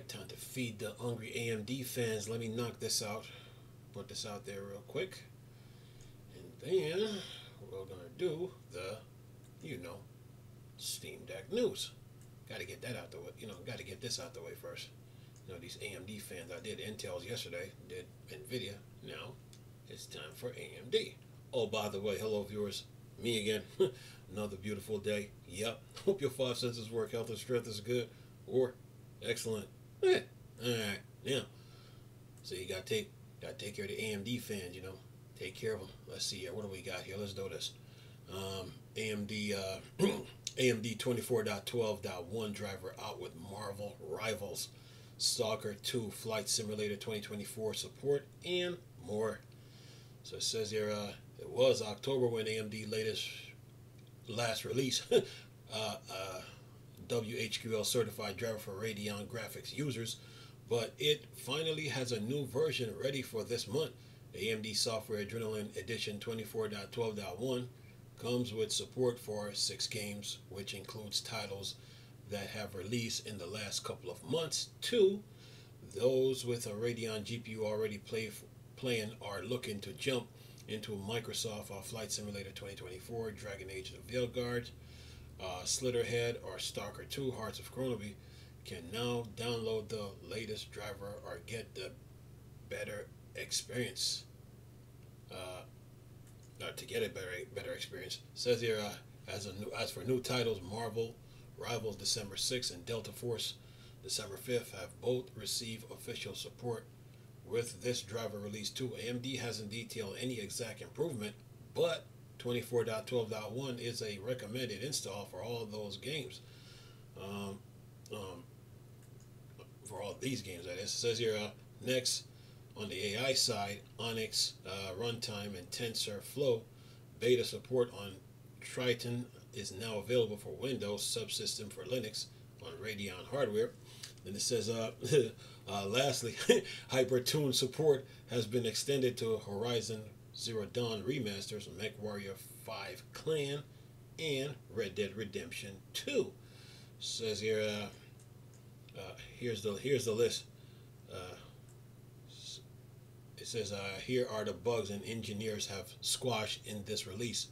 Alright, time to feed the hungry AMD fans. Let me knock this out. Put this out there real quick. And then we're going to do the, Steam Deck news. Got to get that out the way. Got to get this out the way first. These AMD fans, I did Intel's yesterday, did NVIDIA. Now it's time for AMD. Oh, by the way, hello viewers. Me again. Another beautiful day. Yep. Hope your five senses work. Health and strength is good. Or excellent. Alright. Now, so you gotta take care of the AMD fans, Take care of them. Let's see here. What do we got here? Let's do this. AMD AMD 24.12.1 driver out with Marvel rivals. Stalker 2 Flight Simulator 2024 support and more. So it says here it was October when AMD last release WHQL certified driver for Radeon graphics users, but it finally has a new version ready for this month. AMD Software Adrenaline Edition 24.12.1 comes with support for 6 games, which includes titles that have released in the last couple of months. 2, those with a Radeon GPU already playing are looking to jump into Microsoft Flight Simulator 2024, Dragon Age the Veilguard, Slitterhead, or Stalker 2 Hearts of Chronoby can now download the latest driver or get the better experience. To get a better experience, it says here as for new titles, Marvel Rivals December 6th and Delta Force December 5th have both received official support with this driver release too. AMD hasn't detailed any exact improvement, but 24.12.1 is a recommended install for all those games. For all these games, that is. It says here next on the AI side, Onyx runtime and TensorFlow beta support on Triton is now available for Windows subsystem for Linux on Radeon hardware. Then it says, lastly, HyperTune support has been extended to Horizon Zero Dawn remasters, MechWarrior 5 Clan, and Red Dead Redemption 2. Says here, here's the list. It says, here are the bugs and engineers have squashed in this release.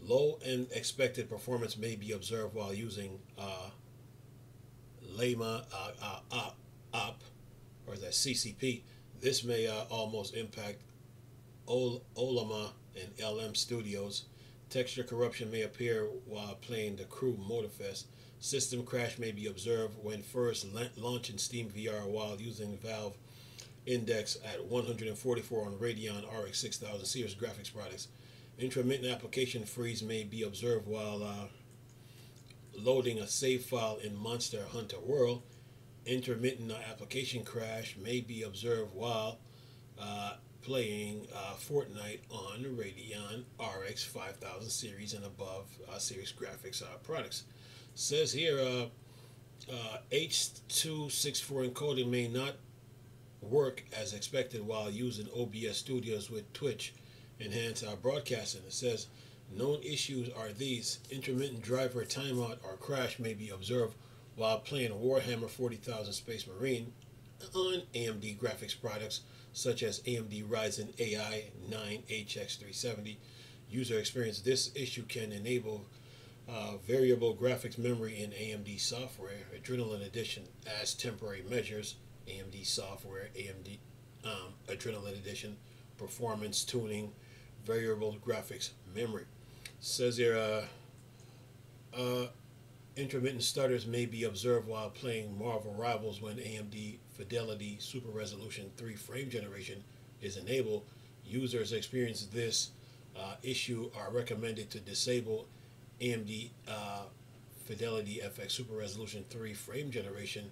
Low and expected performance may be observed while using Lama op, or is that CCP. This may almost impact Olama and LM Studios. Texture corruption may appear while playing the Crew Motorfest. System crash may be observed when first launching Steam VR while using Valve Index at 144 on Radeon RX 6000 series graphics products. Intermittent application freeze may be observed while loading a save file in Monster Hunter World. Intermittent application crash may be observed while playing Fortnite on Radeon RX 5000 series and above series graphics products. Says here H.264 encoding may not work as expected while using OBS Studios with Twitch enhanced broadcasting. It says known issues are these: intermittent driver timeout or crash may be observed while playing Warhammer 40,000 Space Marine on AMD graphics products such as AMD Ryzen AI 9 HX370. User experience: this issue can enable variable graphics memory in AMD software. Adrenaline Edition as temporary measures. AMD software, AMD Adrenaline Edition, performance tuning, variable graphics memory. Says here, intermittent stutters may be observed while playing Marvel Rivals when AMD Fidelity Super Resolution 3 frame generation is enabled. Users experience this issue are recommended to disable AMD Fidelity FX Super Resolution 3 frame generation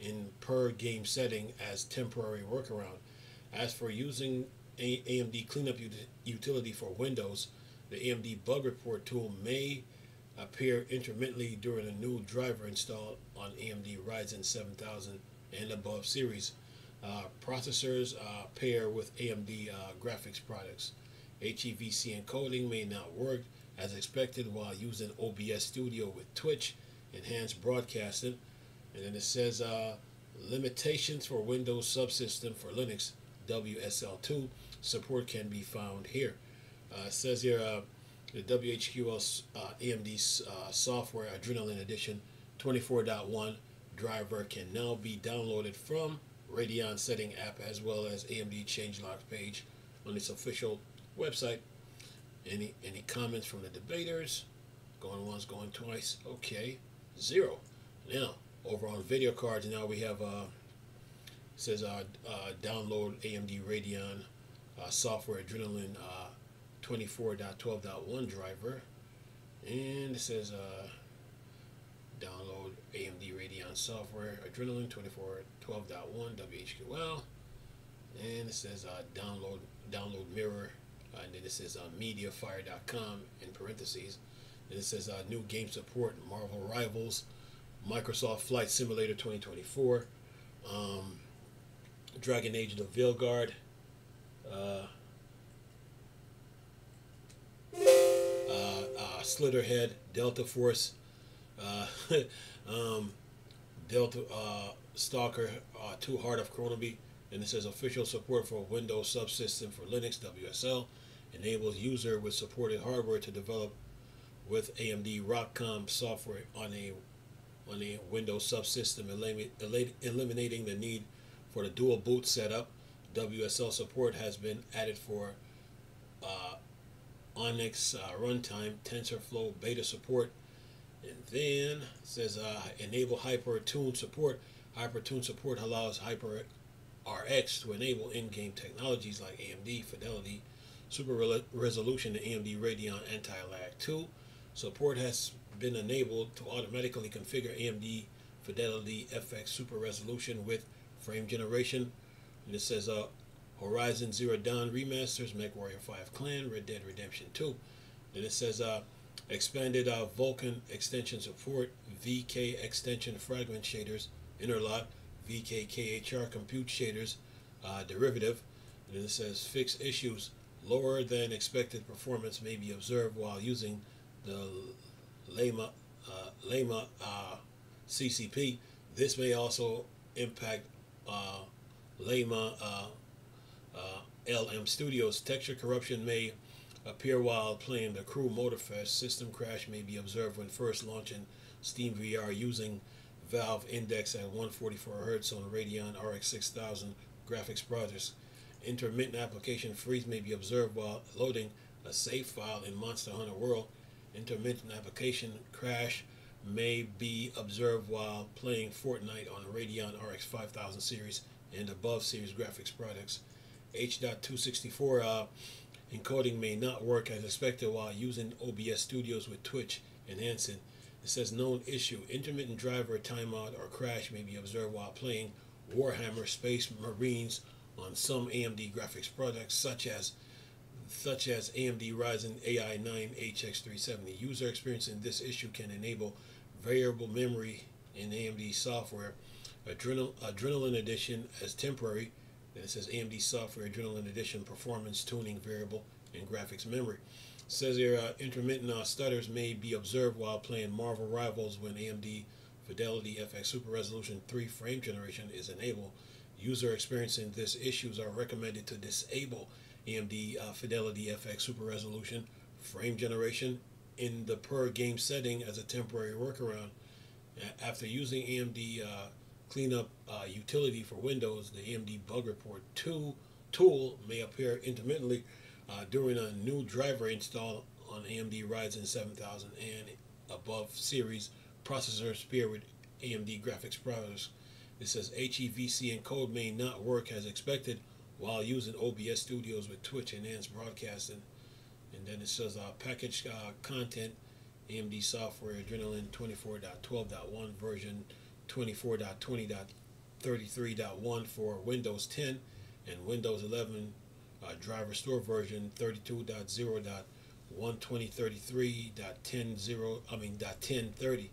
in per game setting as temporary workaround. As for using AMD Cleanup utility for Windows, the AMD Bug Report tool may appear intermittently during a new driver installed on AMD Ryzen 7000 and above series processors pair with AMD graphics products. HEVC encoding may not work as expected while using OBS Studio with Twitch enhanced broadcasting. And then it says Limitations for Windows subsystem for Linux WSL2 support can be found here. It says here the WHQL AMD software Adrenaline Edition 24.1 driver can now be downloaded from Radeon Setting app as well as AMD changelog page on its official website. Any comments from the debaters? Going once, going twice. Okay, 0. Now over on video cards, now we have says download AMD Radeon software Adrenaline 24.12.1 driver, and it says download AMD Radeon software Adrenaline 24.12.1 WHQL, and it says download mirror, and then it says mediafire.com in parentheses. Then it says new game support Marvel Rivals, Microsoft Flight Simulator 2024, Dragon Age the Veilguard, Slitherhead, Delta Force, Delta Stalker 2 Heart of Chronobeat, and it says official support for Windows subsystem for Linux WSL enables user with supported hardware to develop with AMD ROCCOM software on a Windows subsystem, eliminating the need for the dual boot setup. WSL support has been added for Onyx runtime, TensorFlow beta support, and then it says enable HyperTune support. HyperTune support allows HyperRX to enable in-game technologies like AMD Fidelity Super Resolution and AMD Radeon Anti-Lag 2. Support has been enabled to automatically configure AMD Fidelity FX Super Resolution with frame generation. And it says Horizon Zero Dawn remasters, MechWarrior 5 Clan, Red Dead Redemption 2. Then it says expanded Vulkan extension support, VK extension fragment shaders, interlock, VKKHR compute shaders, derivative. And then it says fix issues. Lower than expected performance may be observed while using the Lema CCP. This may also impact Lema LM Studios. Texture corruption may appear while playing the Crew Motorfest. System crash may be observed when first launching Steam VR using Valve Index at 144 Hz on Radeon RX 6000 graphics processors. Intermittent application freeze may be observed while loading a save file in Monster Hunter World. Intermittent application crash may be observed while playing Fortnite on a Radeon RX 5000 series and above series graphics products. H.264 encoding may not work as expected while using OBS Studios with Twitch enhancing. It says known issue. Intermittent driver timeout or crash may be observed while playing Warhammer Space Marines on some AMD graphics products such as AMD Ryzen AI 9 HX370. User experiencing this issue can enable variable memory in AMD software. Adrenaline Edition as temporary. Then it says AMD software Adrenaline Edition performance tuning variable and graphics memory. It says here intermittent stutters may be observed while playing Marvel Rivals when AMD Fidelity FX Super Resolution 3 frame generation is enabled. User experiencing this issues are recommended to disable AMD Fidelity FX Super Resolution frame generation in the per game setting as a temporary workaround. After using AMD Cleanup utility for Windows, the AMD Bug Report 2 tool may appear intermittently during a new driver install on AMD Ryzen 7000 and above series processors paired with AMD graphics processors. It says HEVC encode may not work as expected while using OBS Studios with Twitch enhanced broadcasting. And then it says package content, AMD software Adrenaline 24.12.1 version 24.20.33.1 for Windows 10 and Windows 11 driver store version 32.0.12033.10.30.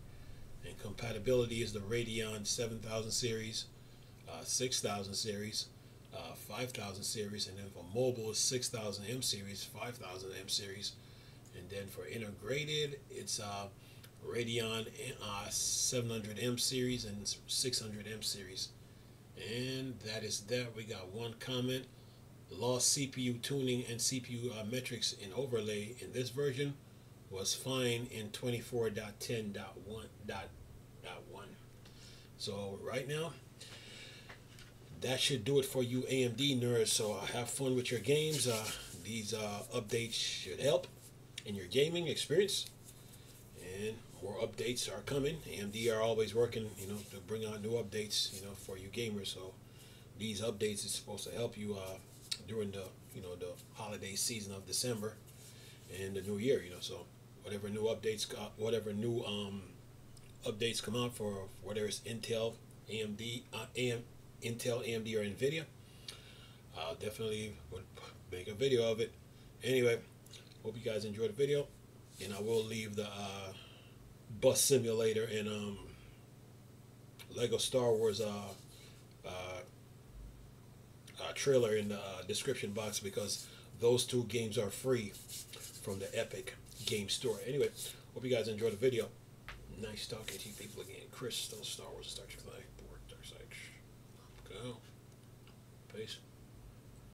And compatibility is the Radeon 7000 series, 6000 series, 5000 series, and then for mobile is 6000M series, 5000M series, and then for integrated it's Radeon 700M series and 600M series. And that is that. We got one comment. Lost CPU tuning and CPU metrics in overlay in this version was fine in 24.10.1. So right now, that should do it for you AMD nerds. So have fun with your games. These updates should help in your gaming experience, and more updates are coming. AMD are always working, to bring out new updates, for you gamers. So these updates is supposed to help you during the, the holiday season of December and the new year. So whatever new updates, updates come out for whether it's Intel, AMD, Intel, AMD, or Nvidia, definitely would make a video of it. Anyway, hope you guys enjoyed the video, and I will leave the bus simulator and Lego Star Wars trailer in the description box, because those two games are free from the Epic Game Store. Anyway, hope you guys enjoyed the video. Nice talking to you people again. Crystal, Star Wars, Star Trek, Dark Side. Go. Peace.